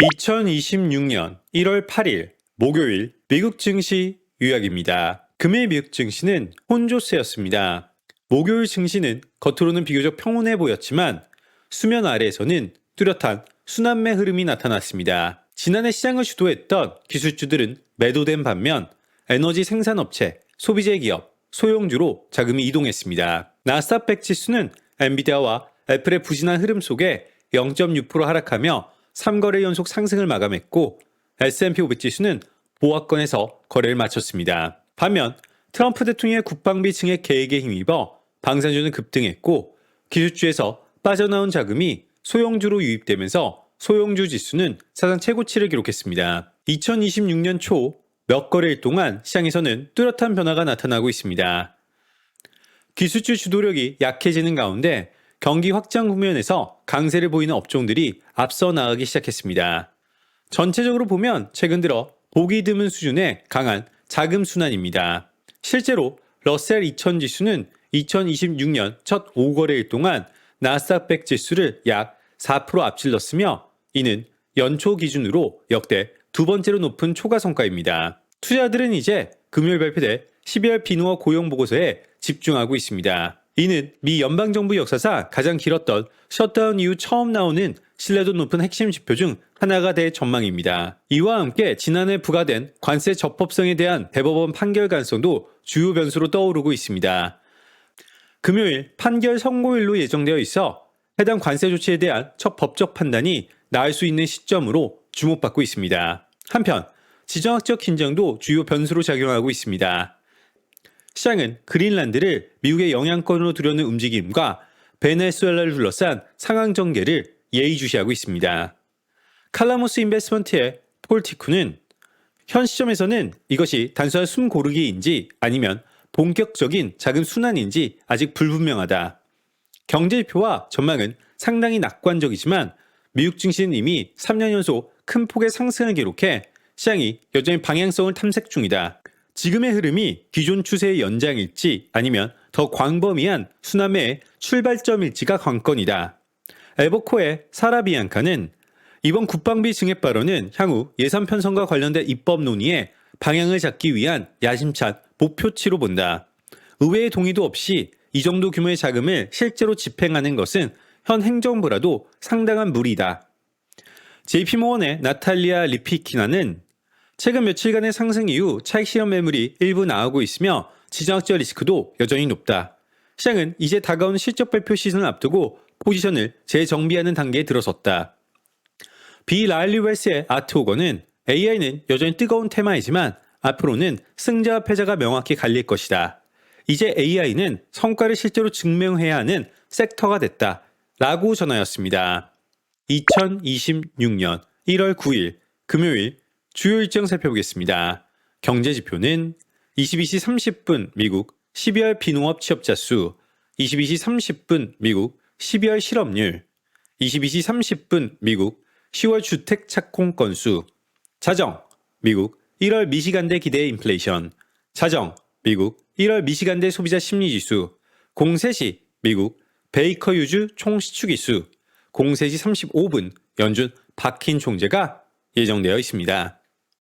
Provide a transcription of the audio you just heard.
2026년 1월 8일 목요일 미국 증시 요약입니다. 금일 미국 증시는 혼조세였습니다. 목요일 증시는 겉으로는 비교적 평온해 보였지만 수면 아래에서는 뚜렷한 순환매 흐름이 나타났습니다. 지난해 시장을 주도했던 기술주들은 매도된 반면 에너지 생산업체, 소비재 기업, 소형주로 자금이 이동했습니다. 나스닥 100 지수는 엔비디아와 애플의 부진한 흐름 속에 0.6% 하락하며 3거래 연속 상승을 마감했고 S&P 500 지수는 보합권에서 거래를 마쳤습니다. 반면 트럼프 대통령의 국방비 증액 계획에 힘입어 방산주는 급등했고 기술주에서 빠져나온 자금이 소형주로 유입되면서 소형주 지수는 사상 최고치를 기록했습니다. 2026년 초 몇 거래일 동안 시장에서는 뚜렷한 변화가 나타나고 있습니다. 기술주 주도력이 약해지는 가운데 경기 확장 국면에서 강세를 보이는 업종들이 앞서 나가기 시작했습니다. 전체적으로 보면 최근 들어 보기 드문 수준의 강한 자금 순환입니다. 실제로 러셀 2000 지수는 2026년 첫 5거래일 동안 나스닥 100 지수를 약 4% 앞질렀으며 이는 연초 기준으로 역대 두 번째로 높은 초과 성과입니다. 투자자들은 이제 금요일 발표될 12월 비농업 고용 보고서에 집중하고 있습니다. 이는 미 연방정부 역사상 가장 길었던 셧다운 이후 처음 나오는 신뢰도 높은 핵심 지표 중 하나가 될 전망입니다. 이와 함께 지난해 부과된 관세 적법성에 대한 대법원 판결 가능성도 주요 변수로 떠오르고 있습니다. 금요일 판결 선고일로 예정되어 있어 해당 관세 조치에 대한 첫 법적 판단이 나올 수 있는 시점으로 주목받고 있습니다. 한편 지정학적 긴장도 주요 변수로 작용하고 있습니다. 시장은 그린란드를 미국의 영향권으로 두려는 움직임과 베네수엘라를 둘러싼 상황 전개를 예의주시하고 있습니다. 칼라모스 인베스먼트의 폴 티쿠는 현 시점에서는 이것이 단순한 숨 고르기인지 아니면 본격적인 자금 순환인지 아직 불분명하다. 경제지표와 전망은 상당히 낙관적이지만 미국 증시는 이미 3년 연속 큰 폭의 상승을 기록해 시장이 여전히 방향성을 탐색 중이다. 지금의 흐름이 기존 추세의 연장일지 아니면 더 광범위한 순환매의 출발점일지가 관건이다. 에버코의 사라 비앙카는 이번 국방비 증액 발언은 향후 예산 편성과 관련된 입법 논의에 방향을 잡기 위한 야심찬 목표치로 본다. 의회의 동의도 없이 이 정도 규모의 자금을 실제로 집행하는 것은 현 행정부라도 상당한 무리다. JP모건의 나탈리아 리피키나는 최근 며칠간의 상승 이후 차익 실현 매물이 일부 나오고 있으며 지정학적 리스크도 여전히 높다. 시장은 이제 다가오는 실적 발표 시즌을 앞두고 포지션을 재정비하는 단계에 들어섰다. 비 라일리 웰스의 아트 호건은 AI는 여전히 뜨거운 테마이지만 앞으로는 승자와 패자가 명확히 갈릴 것이다. 이제 AI는 성과를 실제로 증명해야 하는 섹터가 됐다. 라고 전하였습니다. 2026년 1월 9일 금요일 주요 일정 살펴보겠습니다. 경제지표는 22시 30분 미국 12월 비농업 취업자 수, 22시 30분 미국 12월 실업률, 22시 30분 미국 10월 주택 착공 건수, 자정 미국 1월 미시간대 기대 인플레이션, 자정 미국 1월 미시간대 소비자 심리지수, 03시 미국 베이커 유즈 총시추기수, 03시 35분 연준 박힌 총재가 예정되어 있습니다.